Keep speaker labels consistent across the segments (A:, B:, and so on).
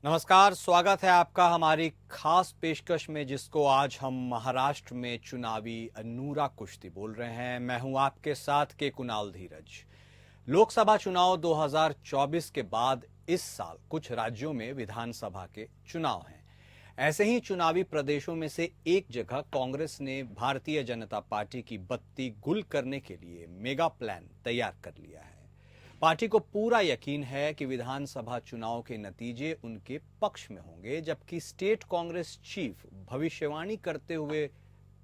A: नमस्कार, स्वागत है आपका हमारी खास पेशकश में, जिसको आज हम महाराष्ट्र में चुनावी नूरा कुश्ती बोल रहे हैं। मैं हूं आपके साथ के कुणाल धीरज। लोकसभा चुनाव 2024 के बाद इस साल कुछ राज्यों में विधानसभा के चुनाव हैं। ऐसे ही चुनावी प्रदेशों में से एक जगह कांग्रेस ने भारतीय जनता पार्टी की बत्ती गुल करने के लिए मेगा प्लान तैयार कर लिया है। पार्टी को पूरा यकीन है कि विधानसभा चुनाव के नतीजे उनके पक्ष में होंगे, जबकि स्टेट कांग्रेस चीफ भविष्यवाणी करते हुए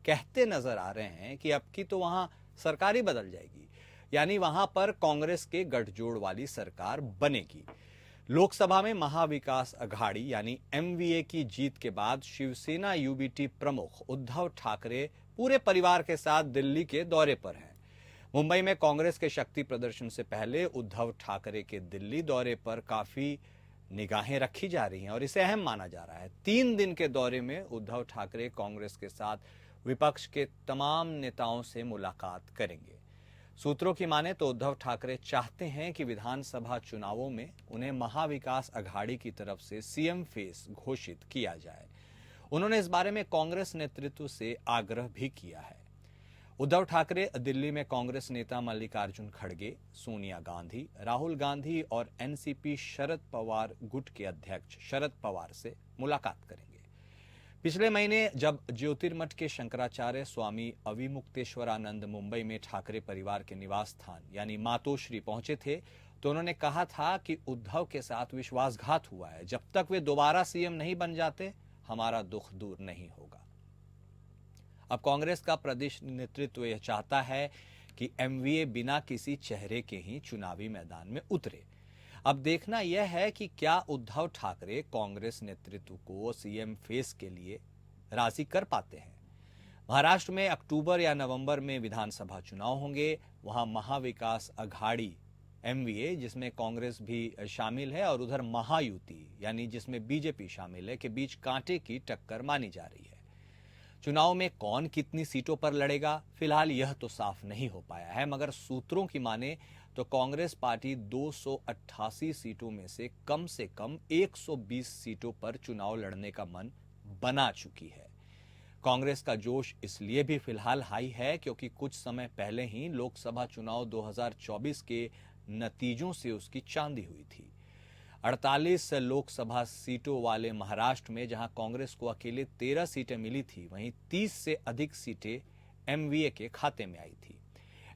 A: कहते नजर आ रहे हैं कि अब की तो वहां सरकार ही बदल जाएगी, यानी वहां पर कांग्रेस के गठजोड़ वाली सरकार बनेगी। लोकसभा में महाविकास अघाड़ी यानी एमवीए की जीत के बाद शिवसेना यूबीटी प्रमुख उद्धव ठाकरे पूरे परिवार के साथ दिल्ली के दौरे पर हैं। मुंबई में कांग्रेस के शक्ति प्रदर्शन से पहले उद्धव ठाकरे के दिल्ली दौरे पर काफी निगाहें रखी जा रही हैं और इसे अहम माना जा रहा है। 3 दिन के दौरे में उद्धव ठाकरे कांग्रेस के साथ विपक्ष के तमाम नेताओं से मुलाकात करेंगे। सूत्रों की माने तो उद्धव ठाकरे चाहते हैं कि विधानसभा चुनावों में उन्हें महाविकास अघाड़ी की तरफ से सीएम फेस घोषित किया जाए। उन्होंने इस बारे में कांग्रेस नेतृत्व से आग्रह भी किया है। उद्धव ठाकरे दिल्ली में कांग्रेस नेता मल्लिकार्जुन खड़गे, सोनिया गांधी, राहुल गांधी और एनसीपी शरद पवार गुट के अध्यक्ष शरद पवार से मुलाकात करेंगे। पिछले महीने जब ज्योतिर्मठ के शंकराचार्य स्वामी अविमुक्तेश्वरानंद मुंबई में ठाकरे परिवार के निवास स्थान यानी मातोश्री पहुंचे थे, तो उन्होंने कहा था कि उद्धव के साथ विश्वासघात हुआ है। जब तक वे दोबारा सीएम नहीं बन जाते, हमारा दुख दूर नहीं होगा। अब कांग्रेस का प्रदेश नेतृत्व यह चाहता है कि एमवीए बिना किसी चेहरे के ही चुनावी मैदान में उतरे। अब देखना यह है कि क्या उद्धव ठाकरे कांग्रेस नेतृत्व को सीएम फेस के लिए राजी कर पाते हैं। महाराष्ट्र में अक्टूबर या नवंबर में विधानसभा चुनाव होंगे। वहां महाविकास अघाड़ी एमवीए, जिसमें कांग्रेस भी शामिल है, और उधर महायुति यानी जिसमें बीजेपी शामिल है, के बीच कांटे की टक्कर मानी जा रही है। चुनाव में कौन कितनी सीटों पर लड़ेगा, फिलहाल यह तो साफ नहीं हो पाया है, मगर सूत्रों की माने तो कांग्रेस पार्टी 288 सीटों में से कम 120 सीटों पर चुनाव लड़ने का मन बना चुकी है। कांग्रेस का जोश इसलिए भी फिलहाल हाई है क्योंकि कुछ समय पहले ही लोकसभा चुनाव 2024 के नतीजों से उसकी चांदी हुई थी। 48 लोकसभा सीटों वाले महाराष्ट्र में जहां कांग्रेस को अकेले 13 सीटें मिली थी, वहीं 30 से अधिक सीटें एमवीए के खाते में आई थी।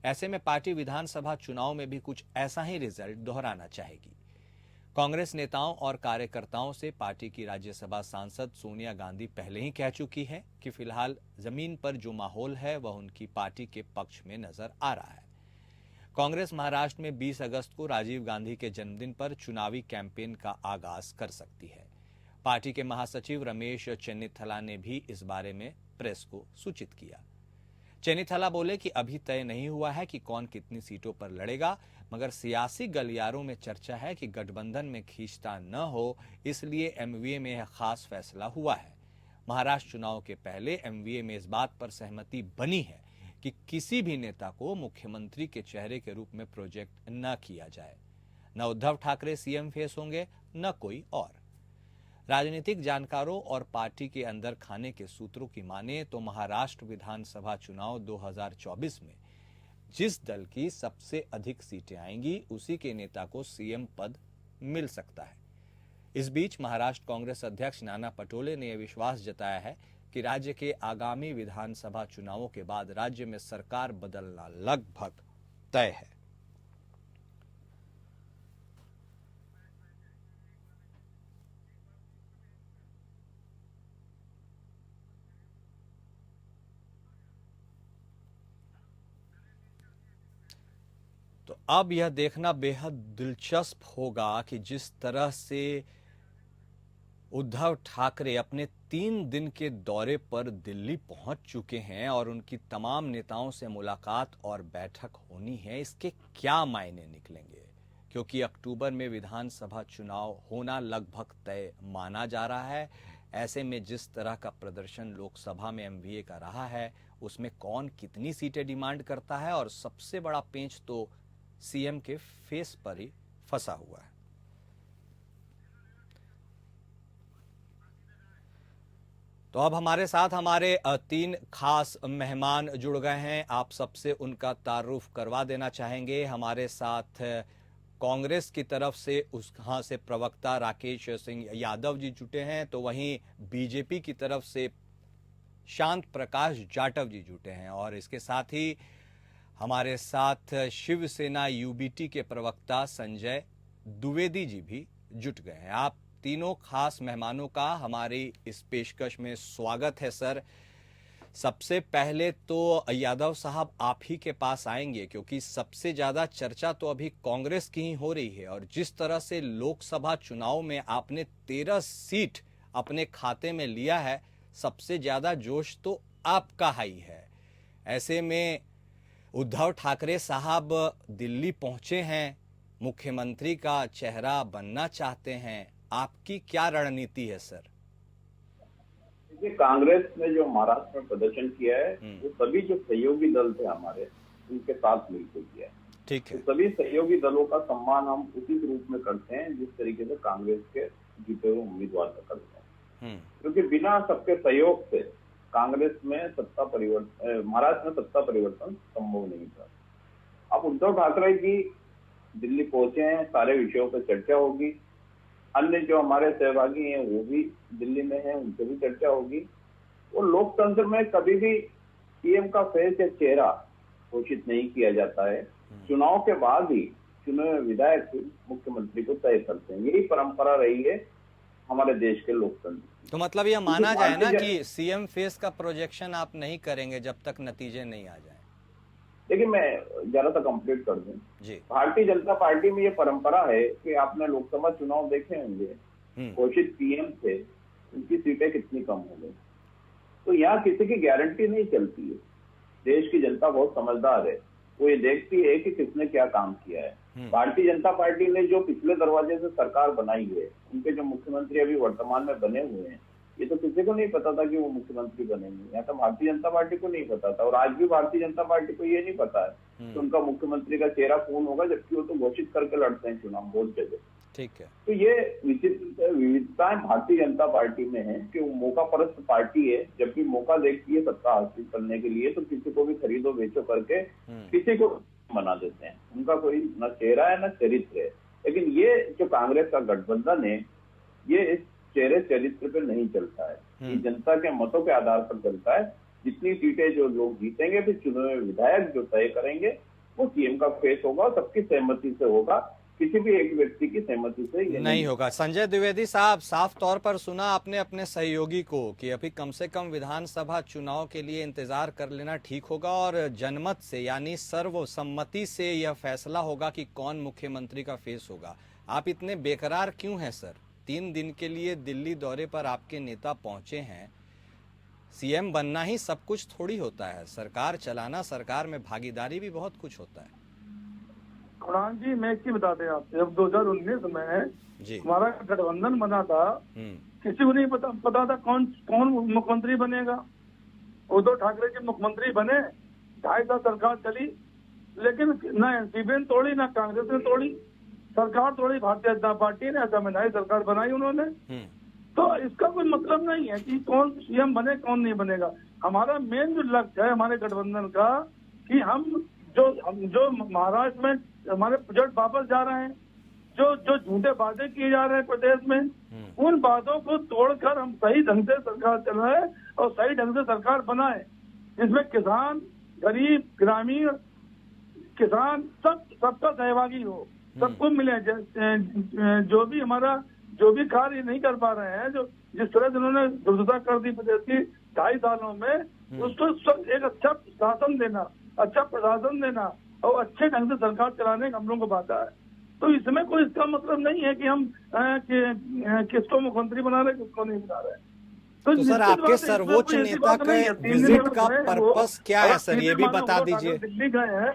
A: ऐसे में पार्टी विधानसभा चुनाव में भी कुछ ऐसा ही रिजल्ट दोहराना चाहेगी। कांग्रेस नेताओं और कार्यकर्ताओं से पार्टी की राज्यसभा सांसद सोनिया गांधी पहले ही कह चुकी है कि फिलहाल जमीन पर जो माहौल है वह उनकी पार्टी के पक्ष में नजर आ रहा है। कांग्रेस महाराष्ट्र में 20 अगस्त को राजीव गांधी के जन्मदिन पर चुनावी कैंपेन का आगाज कर सकती है। पार्टी के महासचिव रमेश चेन्निथला ने भी इस बारे में प्रेस को सूचित किया। चेन्निथला बोले कि अभी तय नहीं हुआ है कि कौन कितनी सीटों पर लड़ेगा, मगर सियासी गलियारों में चर्चा है कि गठबंधन में खींचता न हो, इसलिए एमवीए में यह खास फैसला हुआ है। महाराष्ट्र चुनाव के पहले एमवीए में इस बात पर सहमति बनी है कि किसी भी नेता को मुख्यमंत्री के चेहरे के रूप में प्रोजेक्ट न किया जाए। न उद्धव ठाकरे सीएम फेस होंगे, न कोई और। राजनीतिक जानकारों और पार्टी के अंदर खाने के सूत्रों की माने तो महाराष्ट्र विधानसभा चुनाव 2024 में जिस दल की सबसे अधिक सीटें आएंगी, उसी के नेता को सीएम पद मिल सकता है। इस बीच महाराष्ट्र कांग्रेस अध्यक्ष नाना पटोले ने यह विश्वास जताया है कि राज्य के आगामी विधानसभा चुनावों के बाद राज्य में सरकार बदलना लगभग तय है। तो अब यह देखना बेहद दिलचस्प होगा कि जिस तरह से उद्धव ठाकरे अपने 3 दिन के दौरे पर दिल्ली पहुंच चुके हैं और उनकी तमाम नेताओं से मुलाकात और बैठक होनी है, इसके क्या मायने निकलेंगे, क्योंकि अक्टूबर में विधानसभा चुनाव होना लगभग तय माना जा रहा है। ऐसे में जिस तरह का प्रदर्शन लोकसभा में एमवीए का रहा है, उसमें कौन कितनी सीटें डिमांड करता है, और सबसे बड़ा पेंच तो सीएम के फेस पर ही फंसा हुआ है। तो अब हमारे साथ हमारे 3 खास मेहमान जुड़ गए हैं। आप सबसे उनका तारुफ करवा देना चाहेंगे। हमारे साथ कांग्रेस की तरफ से वहाँ से प्रवक्ता राकेश सिंह यादव जी जुटे हैं, तो वहीं बीजेपी की तरफ से शांत प्रकाश जाटव जी जुटे हैं, और इसके साथ ही हमारे साथ शिवसेना यूबीटी के प्रवक्ता संजय द्विवेदी जी भी जुट गए हैं। आप तीनों खास मेहमानों का हमारी इस पेशकश में स्वागत है सर। सबसे पहले तो यादव साहब आप ही के पास आएंगे, क्योंकि सबसे ज्यादा चर्चा तो अभी कांग्रेस की ही हो रही है, और जिस तरह से लोकसभा चुनाव में आपने 13 सीट अपने खाते में लिया है, सबसे ज्यादा जोश तो आपका ही है। ऐसे में उद्धव ठाकरे साहब दिल्ली पहुंचे हैं, मुख्यमंत्री का चेहरा बनना चाहते हैं। आपकी क्या रणनीति है सर?
B: देखिए, कांग्रेस ने जो महाराष्ट्र में प्रदर्शन किया है वो सभी जो सहयोगी दल थे हमारे, उनके साथ मिलकर किया है।
A: ठीक है।
B: तो सभी सहयोगी दलों का सम्मान हम उसी रूप में करते हैं जिस तरीके से कांग्रेस के जीते हुए उम्मीदवार का करते हैं, क्योंकि बिना सबके सहयोग से कांग्रेस में महाराष्ट्र में सत्ता परिवर्तन संभव नहीं था। अब उद्धव ठाकरे जी दिल्ली पहुंचे हैं, सारे विषयों पर चर्चा होगी। अन्य जो हमारे सहभागी हैं वो भी दिल्ली में हैं, उनसे भी चर्चा होगी। और लोकतंत्र में कभी भी पीएम का फेस या चेहरा घोषित नहीं किया जाता है। चुनाव के बाद ही चुने हुए विधायक मुख्यमंत्री को तय करते हैं। यही परंपरा रही है हमारे देश के लोकतंत्र।
A: तो मतलब यह माना जाए ना कि सीएम फेस का प्रोजेक्शन आप नहीं करेंगे जब तक नतीजे नहीं आ जाए।
B: देखिए, मैं जरा सा कंप्लीट कर दूं
A: जी।
B: भारतीय जनता पार्टी में ये परंपरा है कि आपने लोकसभा चुनाव देखे होंगे, घोषित पीएम थे, उनकी सीटें कितनी कम हो गई। तो यहाँ किसी की गारंटी नहीं चलती है। देश की जनता बहुत समझदार है, वो ये देखती है कि किसने क्या काम किया है। भारतीय जनता पार्टी ने जो पिछले दरवाजे से सरकार बनाई है, उनके जो मुख्यमंत्री अभी वर्तमान में बने हुए हैं, ये तो किसी को नहीं पता था कि वो मुख्यमंत्री बनेंगे। यहाँ तो भारतीय जनता पार्टी को नहीं पता था, और आज भी भारतीय जनता पार्टी को ये नहीं पता है कि उनका मुख्यमंत्री का चेहरा कौन होगा, जबकि वो तो घोषित करके लड़ते हैं चुनाव बहुत जगह।
A: ठीक है।
B: तो ये विविधताएं भारतीय जनता पार्टी में है कि वो मौका परस्त पार्टी है। जब भी मौका देखती है सत्ता हासिल करने के लिए, तो किसी को भी खरीदो बेचो करके किसी को बना देते हैं। उनका कोई न चेहरा है न चरित्र है। लेकिन ये जो कांग्रेस का गठबंधन है, ये इस चेहरे चरित्र पे नहीं चलता है। ये जनता के मतों के आधार पर चलता है। जितनी सीटें जो लोग जीतेंगे, फिर चुने हुए विधायक जो तय करेंगे, वो सीएम का फेस होगा, सबकी सहमति से होगा, किसी भी एक व्यक्ति की सहमति से
A: नहीं होगा। संजय द्विवेदी साहब, साफ तौर पर सुना आपने अपने सहयोगी को कि अभी कम से कम विधानसभा चुनाव के लिए इंतजार कर लेना ठीक होगा, और जनमत से यानी सर्वसम्मति से यह फैसला होगा कि कौन मुख्यमंत्री का फेस होगा। आप इतने बेकरार क्यों हैं सर? 3 दिन के लिए दिल्ली दौरे पर आपके नेता पहुंचे हैं। सीएम बनना ही सब कुछ थोड़ी होता है, सरकार चलाना, सरकार में भागीदारी भी बहुत कुछ होता है।
C: कुणाल जी, मैं क्या बता दें आपसे, जब 2019 में हमारा गठबंधन बना था, किसी को नहीं पता था कौन मुख्यमंत्री बनेगा। उद्धव ठाकरे जी मुख्यमंत्री बने, 2.5 साल सरकार चली, लेकिन ना एनसीपी ने तोड़ी ना कांग्रेस ने तोड़ी, सरकार तोड़ी भारतीय जनता पार्टी ने। ऐसा में नई सरकार बनाई उन्होंने। तो इसका कोई मतलब नहीं है कि कौन सीएम बने कौन नहीं बनेगा। हमारा मेन जो लक्ष्य है हमारे गठबंधन का, कि हम जो महाराष्ट्र में हमारे प्रोजेक्ट वापस जा रहे हैं, जो झूठे वादे किए जा रहे हैं प्रदेश में, उन वादों को तोड़कर हम सही ढंग से सरकार चलाए और सही ढंग से सरकार बनाए, जिसमें किसान, गरीब, ग्रामीण, किसान सबका सहभागी हो, सबको मिले। जो भी हमारा जो भी कार्य नहीं कर पा रहे हैं, जो जिस तरह से उन्होंने दुर्दशा कर दी प्रदेश की 2.5 सालों में, उसको एक अच्छा शासन देना, अच्छा प्रशासन देना और अच्छे ढंग से सरकार चलाने का हम लोगों को बात है। तो इसमें कोई इसका मतलब नहीं है कि हम किसको मुख्यमंत्री बना रहे किसको नहीं बना रहे।
A: तो सर, आपके सर्वोच्च नेता के विजिट का पर्पस क्या है सर, ये भी बता दीजिए।
C: दिल्ली गए हैं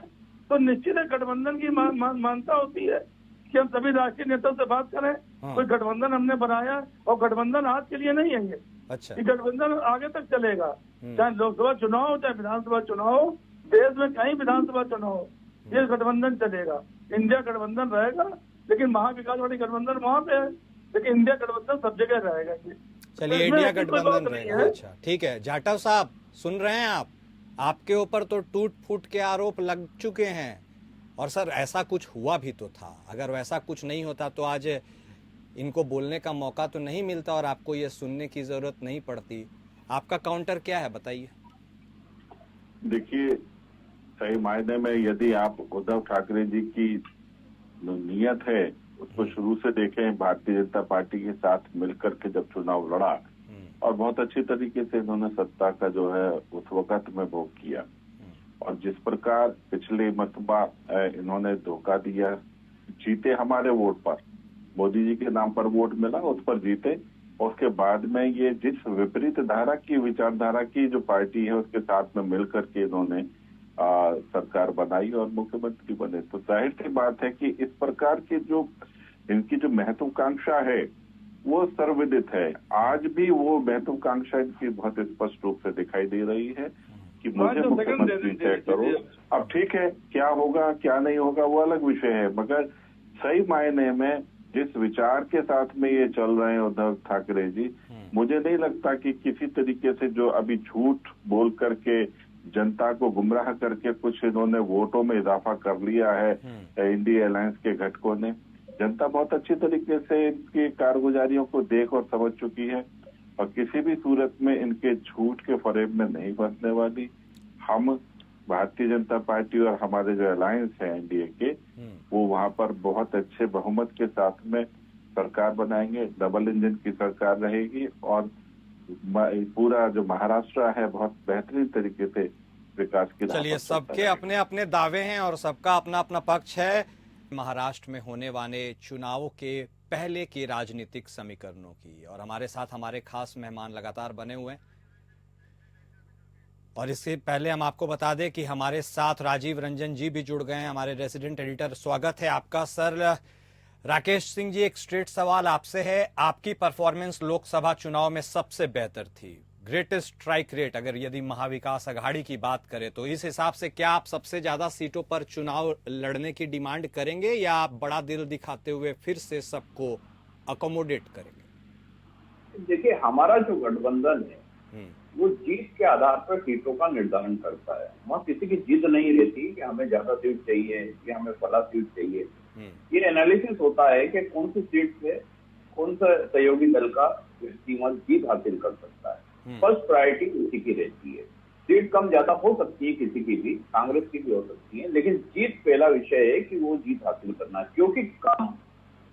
C: तो निश्चित है गठबंधन की मान्यता होती है कि हम सभी राष्ट्रीय नेताओं से बात करें। कोई गठबंधन हमने बनाया, और गठबंधन आज के लिए नहीं है ये।
A: अच्छा।
C: गठबंधन आगे तक चलेगा, चाहे लोकसभा चुनाव हो चाहे विधानसभा चुनाव हो, देश में कहीं विधानसभा चुनाव हो, ये गठबंधन चलेगा। इंडिया गठबंधन रहेगा, लेकिन महाविकासवादी गठबंधन वहां पे है, लेकिन इंडिया गठबंधन सब जगह रहेगा।
A: चलिए, इंडिया गठबंधन रहेगा। अच्छा, ठीक है जाटव साहब, सुन रहे हैं आप? आपके ऊपर तो टूट फूट के आरोप लग चुके हैं, और सर ऐसा कुछ हुआ भी तो था। अगर वैसा कुछ नहीं होता तो आज इनको बोलने का मौका तो नहीं मिलता और आपको ये सुनने की जरूरत नहीं पड़ती। आपका काउंटर क्या है, बताइए।
D: देखिए, सही मायने में यदि आप उद्धव ठाकरे जी की नियत है उसको शुरू से देखें, भारतीय जनता पार्टी के साथ मिलकर के जब चुनाव लड़ा और बहुत अच्छी तरीके से इन्होंने सत्ता का जो है उस वक्त में भोग किया, और जिस प्रकार पिछले मरतबा इन्होंने धोखा दिया, जीते हमारे वोट पर, मोदी जी के नाम पर वोट मिला, उस पर जीते, और उसके बाद में ये जिस विपरीत धारा की विचारधारा की जो पार्टी है उसके साथ में मिलकर के इन्होंने सरकार बनाई और मुख्यमंत्री बने, तो जाहिर सी बात है कि इस प्रकार की जो इनकी जो महत्वाकांक्षा है वो सर्वविदित है। आज भी वो महत्वाकांक्षा इनकी बहुत स्पष्ट रूप से दिखाई दे रही है कि मुझे मुख्यमंत्री तय करो। अब ठीक है, क्या होगा क्या नहीं होगा वो अलग विषय है, मगर सही मायने में जिस विचार के साथ में ये चल रहे हैं उद्धव ठाकरे जी, मुझे नहीं लगता कि किसी तरीके से जो अभी झूठ बोल करके जनता को गुमराह करके कुछ इन्होंने वोटों में इजाफा कर लिया है इंडिया अलायंस के घटकों ने। जनता बहुत अच्छी तरीके से इनकी कारगुजारियों को देख और समझ चुकी है और किसी भी सूरत में इनके झूठ के फरेब में नहीं फंसने वाली। हम भारतीय जनता पार्टी और हमारे जो अलायंस है एनडीए के, वो वहां पर बहुत अच्छे बहुमत के साथ में सरकार बनाएंगे, डबल इंजन की सरकार रहेगी और पूरा जो महाराष्ट्र है बहुत बेहतरीन तरीके से विकास की।
A: चलिए, सबके अपने अपने दावे हैं और सबका अपना अपना पक्ष है। महाराष्ट्र में होने वाले चुनावों के पहले की राजनीतिक समीकरणों की, और हमारे साथ हमारे खास मेहमान लगातार बने हुए हैं। और इससे पहले हम आपको बता दें कि हमारे साथ राजीव रंजन जी भी जुड़ गए हैं, हमारे रेसिडेंट एडिटर। स्वागत है आपका सर। राकेश सिंह जी, एक स्ट्रेट सवाल आपसे है। आपकी परफॉर्मेंस लोकसभा चुनाव में सबसे बेहतर थी, ग्रेटेस्ट स्ट्राइक रेट, अगर यदि महाविकास अघाड़ी की बात करें तो इस हिसाब से क्या आप सबसे ज्यादा सीटों पर चुनाव लड़ने की डिमांड करेंगे या आप बड़ा दिल दिखाते हुए फिर से सबको अकोमोडेट करेंगे?
B: देखिए, हमारा जो गठबंधन है वो जीत के आधार पर सीटों का निर्धारण करता है। वहाँ किसी की जिद नहीं रहती कि हमें ज्यादा सीट चाहिए या हमें फला सीट चाहिए। ये एनालिसिस होता है कि कौन सी सीट से कौन सा सहयोगी दल का व्यक्ति जीत हासिल कर सकता है। फर्स्ट प्रायोरिटी उसी की रहती है। सीट कम ज्यादा हो सकती है किसी की भी, कांग्रेस की भी हो सकती है, लेकिन जीत पहला विषय है कि वो जीत हासिल करना है। क्योंकि कम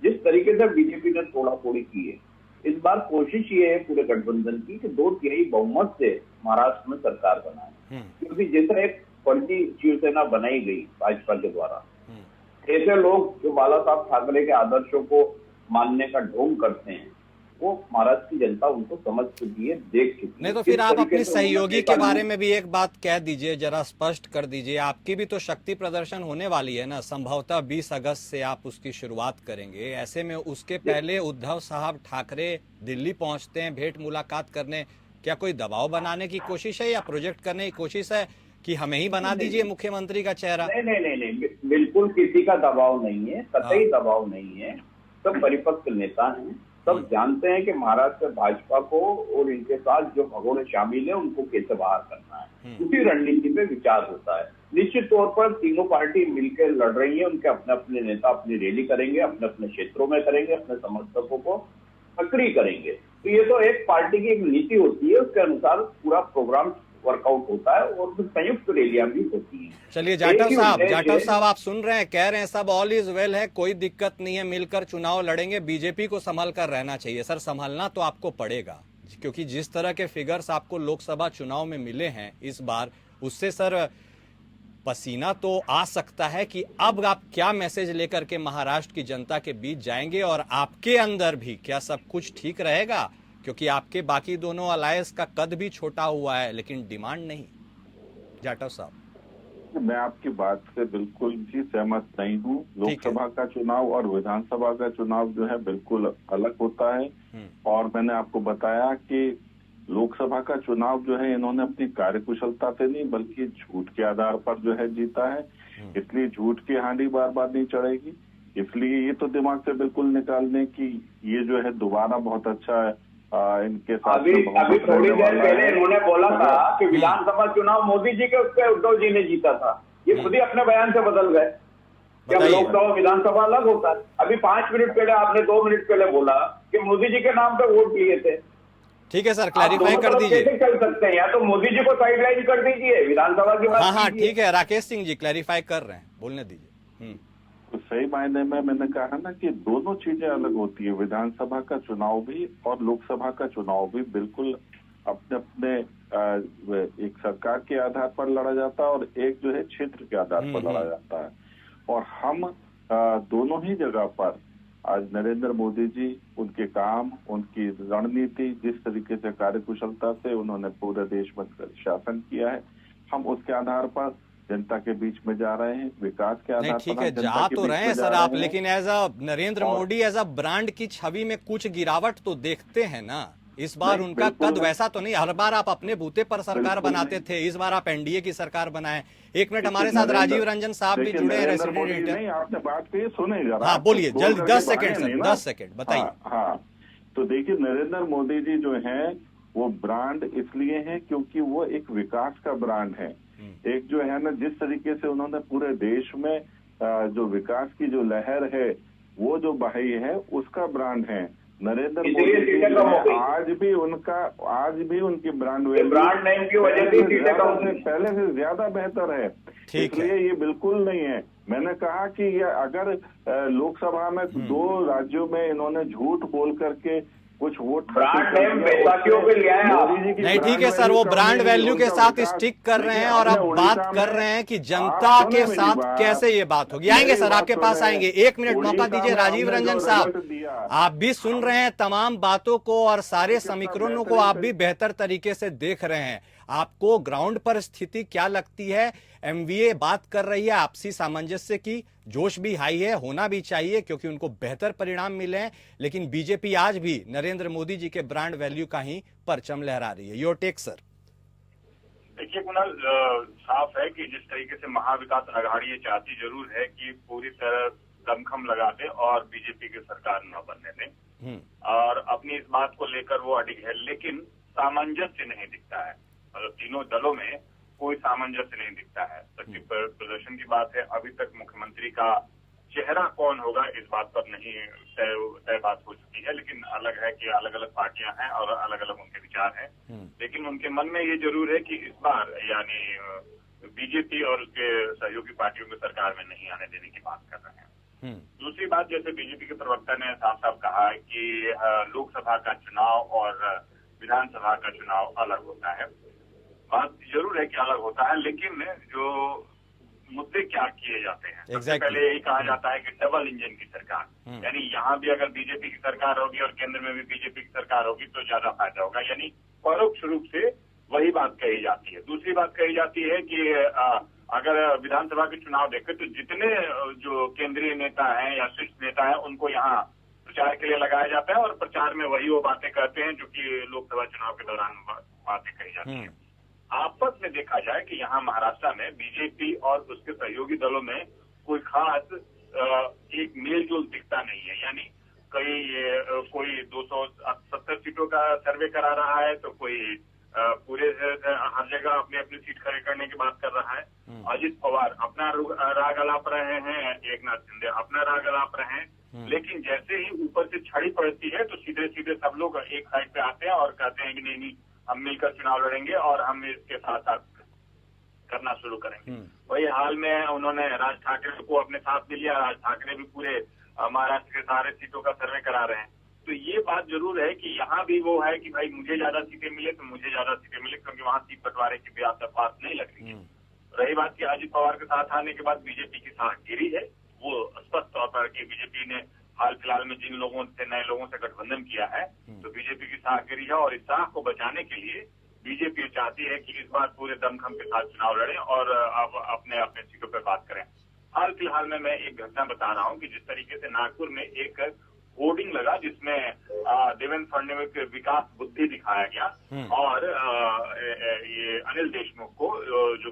B: जिस तरीके से बीजेपी ने तोड़ा फोड़ी की है, इस बार कोशिश ये है पूरे गठबंधन की कि 2/3 बहुमत से महाराष्ट्र में सरकार बनाए। क्योंकि जैसे एक फर्जी शिवसेना बनाई गई भाजपा के द्वारा, ऐसे लोग जो बाला साहब ठाकरे के आदर्शों को मानने का ढोंग करते हैं, वो महाराष्ट्र की जनता उनको समझ चुकी है, देख चुकी है।
A: नहीं तो फिर आप अपने सहयोगी के बारे में भी एक बात कह दीजिए, जरा स्पष्ट कर दीजिए। आपकी भी तो शक्ति प्रदर्शन होने वाली है ना, संभवतः 20 अगस्त से आप उसकी शुरुआत करेंगे। ऐसे में उसके पहले उद्धव साहब ठाकरे दिल्ली पहुंचते हैं भेंट मुलाकात करने, क्या कोई दबाव बनाने की कोशिश है या प्रोजेक्ट करने की कोशिश है कि हमें ही बना दीजिए मुख्यमंत्री का चेहरा?
B: नहीं, बिल्कुल किसी का दबाव नहीं है, कतई दबाव नहीं है। सब परिपक्व नेता हैं, सब जानते हैं कि महाराष्ट्र भाजपा को और इनके साथ जो भगोड़े शामिल है उनको कैसे बाहर करना है। उसी रणनीति पे विचार होता है। निश्चित तौर पर तीनों पार्टी मिलकर लड़ रही है, उनके अपने अपने नेता अपनी रैली करेंगे, अपने अपने क्षेत्रों में करेंगे, अपने समर्थकों को सक्रिय करेंगे। तो ये तो एक पार्टी की एक नीति होती है, उसके अनुसार पूरा प्रोग्राम वर्कआउट होता है और फिर संयुक्त रैलियां भी होती हैं।
A: चलिए जाटव साहब आप सुन रहे हैं, कह रहे हैं सब ऑल इज वेल है, कोई दिक्कत नहीं है, मिलकर चुनाव लड़ेंगे, बीजेपी को संभल कर रहना चाहिए। सर, संभलना तो आपको पड़ेगा, क्योंकि जिस तरह के फिगर्स आपको लोकसभा चुनाव में मिले हैं इस बार, उससे सर पसीना तो आ सकता है कि अब आप क्या मैसेज लेकर के महाराष्ट्र की जनता के बीच जाएंगे, और आपके अंदर भी क्या सब कुछ ठीक रहेगा? क्योंकि आपके बाकी दोनों अलायंस का कद भी छोटा हुआ है लेकिन डिमांड नहीं। जाटव साहब,
D: मैं आपकी बात से बिल्कुल भी सहमत नहीं हूँ। लोकसभा का चुनाव और विधानसभा का चुनाव जो है बिल्कुल अलग होता है, और मैंने आपको बताया कि लोकसभा का चुनाव जो है इन्होंने अपनी कार्यकुशलता से नहीं बल्कि झूठ के आधार पर जो है जीता है, इसलिए झूठ की हांडी बार बार नहीं चढ़ेगी। इसलिए ये तो दिमाग से बिल्कुल निकालने की ये जो है दोबारा बहुत अच्छा इनके साथ
B: अभी थोड़ी देर पहले इन्होंने बोला था कि विधानसभा चुनाव मोदी जी के उससे उद्धव जी ने जीता था। ये खुद ही अपने बयान से बदल गए। जब लोकसभा विधानसभा अलग होता है। अभी 5 मिनट पहले आपने 2 मिनट पहले बोला कि मोदी जी के नाम पे वोट लिए थे।
A: ठीक है सर, क्लैरिफाई कर दीजिए।
B: कैसे चल सकते हैं? या तो मोदी जी को साइडलाइन कर दीजिए, विधानसभा की बात।
A: हाँ ठीक है, राकेश सिंह जी क्लैरिफाई कर रहे हैं, बोलने दीजिए।
D: तो सही मायने में मैंने कहा ना कि दोनों चीजें अलग होती है। विधानसभा का चुनाव भी और लोकसभा का चुनाव भी बिल्कुल अपने अपने एक सरकार के आधार पर लड़ा जाता है और एक जो है क्षेत्र के आधार पर लड़ा जाता है। और हम दोनों ही जगह पर आज नरेंद्र मोदी जी, उनके काम, उनकी रणनीति, जिस तरीके से कार्यकुशलता से उन्होंने पूरे देश में शासन किया है, हम उसके आधार पर जनता के बीच में जा रहे हैं, विकास के आधार पर।
A: ठीक है, जा तो रहे हैं सर आप, लेकिन as a Narendra Modi as a brand की छवि में कुछ गिरावट तो देखते हैं ना। इस बार उनका कद वैसा तो नहीं। हर बार आप अपने बूते पर सरकार बनाते थे, इस बार आप एनडीए की सरकार बनाए। एक मिनट, हमारे साथ राजीव रंजन साहब भी जुड़े हैं, रेसिडेंट एडिटर।
D: आपने बात कही, सुने जरा।
A: हाँ बोलिए, जल्द 10 सेकंड सर, 10 सेकंड बताइए।
D: हाँ, तो देखिए नरेंद्र मोदी जी जो है वो ब्रांड इसलिए है क्योंकि वो एक विकास का ब्रांड है। एक जो है ना, जिस तरीके से उन्होंने पूरे देश में जो विकास की जो लहर है वो जो बहाई है, उसका ब्रांड है नरेंद्र मोदी जी। आज भी उनकी ब्रांड
B: नेम की वजह से
D: पहले से ज्यादा बेहतर है। इसलिए ये बिल्कुल नहीं है। मैंने कहा कि ये अगर लोकसभा में 2 राज्यों में इन्होंने झूठ बोल करके कुछ वोट
A: नहीं, ठीक है सर, वो ब्रांड वैल्यू के साथ स्टिक कर रहे हैं और अब बात कर रहे हैं कि जनता के साथ कैसे ये बात होगी। आएंगे सर, आपके पास आएंगे। 1 मिनट मौका दीजिए राजीव रंजन साहब। आप भी सुन रहे हैं तमाम बातों को और सारे समीकरणों को आप भी बेहतर तरीके से देख रहे हैं। आपको ग्राउंड पर स्थिति क्या लगती है? एमवीए बात कर रही है आपसी सामंजस्य की, जोश भी हाई है, होना भी चाहिए क्योंकि उनको बेहतर परिणाम मिले हैं, लेकिन बीजेपी आज भी नरेंद्र मोदी जी के ब्रांड वैल्यू का ही परचम लहरा रही है। Your take sir.
E: देखिए कुणाल, साफ है कि जिस तरीके से महाविकास अघाड़ी ये चाहती जरूर है कि पूरी तरह दमखम लगा दे और बीजेपी की सरकार न बनने दें, और अपनी इस बात को लेकर वो अडिग है, लेकिन सामंजस्य नहीं दिखता है। मतलब तीनों दलों में कोई सामंजस्य नहीं दिखता है। शक्ति प्रदर्शन की बात है, अभी तक मुख्यमंत्री का चेहरा कौन होगा इस बात पर नहीं तय बात हो चुकी है, लेकिन अलग है कि अलग अलग पार्टियां हैं और अलग अलग उनके विचार हैं। लेकिन उनके मन में ये जरूर है कि इस बार यानी बीजेपी और उसके सहयोगी पार्टियों को सरकार में नहीं आने देने की बात कर रहे हैं। दूसरी बात, जैसे बीजेपी के प्रवक्ता ने साफ साफ कहा है कि लोकसभा का चुनाव और विधानसभा का चुनाव अलग होता है। बात जरूर है कि अलग होता है, लेकिन जो मुद्दे क्या किए जाते हैं, सबसे पहले यही कहा जाता है कि डबल इंजन की सरकार, यानी यहाँ भी अगर बीजेपी की सरकार होगी और केंद्र में भी बीजेपी की सरकार होगी तो ज्यादा फायदा होगा, यानी परोक्ष रूप से वही बात कही जाती है। दूसरी बात कही जाती है कि अगर विधानसभा के चुनाव देखें तो जितने जो केंद्रीय नेता हैं या शीर्ष नेता हैं उनको यहाँ प्रचार के लिए लगाया जाता है और प्रचार में वही वो बातें कहते हैं जो कि लोकसभा चुनाव के दौरान बातें कही जाती हैं। आपस में देखा जाए कि यहाँ महाराष्ट्र में बीजेपी और उसके सहयोगी दलों में कोई खास एक मेलजोल दिखता नहीं है, यानी कोई 270 सीटों का सर्वे करा रहा है तो कोई पूरे हर जगह अपनी अपनी सीट खड़े करने की बात कर रहा है। अजित पवार अपना राग अलाप रहे हैं, एकनाथ शिंदे अपना राग अलाप रहे हैं, लेकिन जैसे ही ऊपर से छड़ी पड़ती है तो सीधे सीधे सब लोग एक साइड पे आते हैं और कहते हैं कि नहीं हम मिलकर चुनाव लड़ेंगे और हम इसके साथ साथ करना शुरू करेंगे। वही हाल में उन्होंने राज ठाकरे को अपने साथ भी लिया। राज ठाकरे भी पूरे महाराष्ट्र के सारे सीटों का सर्वे करा रहे हैं। तो ये बात जरूर है कि यहाँ भी वो है कि भाई मुझे ज्यादा सीटें मिले तो मुझे ज्यादा सीटें मिले, क्योंकि वहाँ सीट बंटवारे की भी आपसे बात नहीं लग रही है। रही बात की अजित पवार के साथ आने के बाद बीजेपी की साख गिरी है, वो स्पष्ट तौर पर कि बीजेपी ने हाल फिलहाल में जिन लोगों से नए लोगों से गठबंधन किया है तो बीजेपी की साख गिरी है, और इस साख को बचाने के लिए बीजेपी चाहती है कि इस बार पूरे दमखम के साथ चुनाव लड़ें और अब अपने अपने सीटों पर बात करें। हाल फिलहाल में मैं एक घटना बता रहा हूं कि जिस तरीके से नागपुर में एक होर्डिंग लगा जिसमें देवेंद्र फडणवीस के विकास बुद्धि दिखाया गया और ये अनिल देशमुख को जो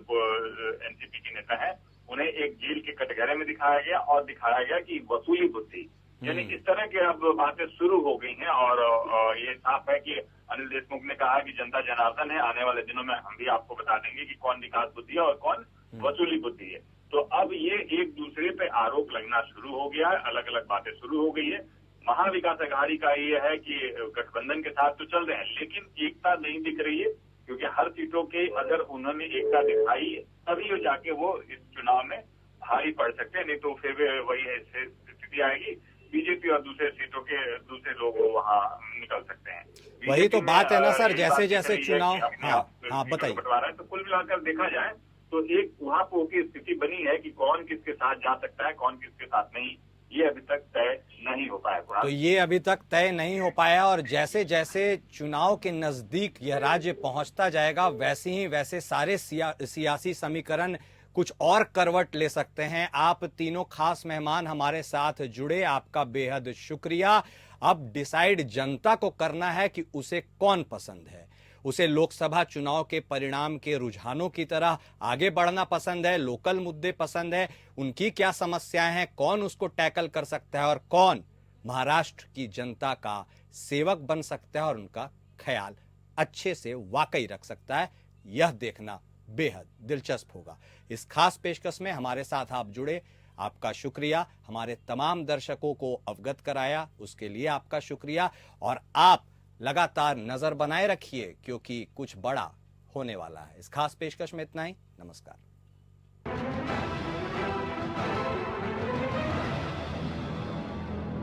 E: एनसीपी के नेता है उन्हें एक जेल के कटघरे में दिखाया गया और दिखाया गया कि वसूली बुद्धि, यानी इस तरह की अब बातें शुरू हो गई हैं और ये ये साफ है कि अनिल देशमुख ने कहा कि जनता जनार्दन है, आने वाले दिनों में हम भी आपको बता देंगे कि कौन विकास बुद्धि है और कौन वसूली बुद्धि है। तो अब ये एक दूसरे पे आरोप लगना शुरू हो गया है, अलग अलग बातें शुरू हो गई है। महाविकास अघाड़ी का ये है कि गठबंधन के साथ तो चल रहे हैं, लेकिन एकता नहीं दिख रही है, क्योंकि हर सीटों के अगर उन्होंने एकता दिखाई है तभी वो जाके वो इस चुनाव में भारी पड़ सकते हैं, नहीं तो फिर वही स्थिति आएगी, बीजेपी और दूसरे सीटों के दूसरे लोग वहां निकल सकते हैं।
A: वही तो बात है ना सर, जैसे जैसे चुनाव, हाँ बताइए।
E: बंटवारा है, तो कुल मिलाकर देखा जाए तो एक उहापोह की स्थिति बनी है कि कौन किसके साथ जा सकता है, कौन किसके साथ नहीं, ये अभी तक तय नहीं हो पाया।
A: तो ये अभी तक तय नहीं हो पाया, और जैसे जैसे चुनाव के नजदीक यह राज्य पहुंचता जाएगा वैसे ही वैसे सारे सियासी समीकरण कुछ और करवट ले सकते हैं। आप तीनों खास मेहमान हमारे साथ जुड़े, आपका बेहद शुक्रिया। अब डिसाइड जनता को करना है कि उसे कौन पसंद है। उसे लोकसभा चुनाव के परिणाम के रुझानों की तरह आगे बढ़ना पसंद है, लोकल मुद्दे पसंद है, उनकी क्या समस्याएं हैं, कौन उसको टैकल कर सकता है और कौन महाराष्ट्र की जनता का सेवक बन सकता है और उनका ख्याल अच्छे से वाकई रख सकता है, यह देखना बेहद दिलचस्प होगा। इस खास पेशकश में हमारे साथ आप जुड़े, आपका शुक्रिया। हमारे तमाम दर्शकों को अवगत कराया, उसके लिए आपका शुक्रिया। और आप लगातार नजर बनाए रखिए, क्योंकि कुछ बड़ा होने वाला है। इस खास पेशकश में इतना ही। नमस्कार।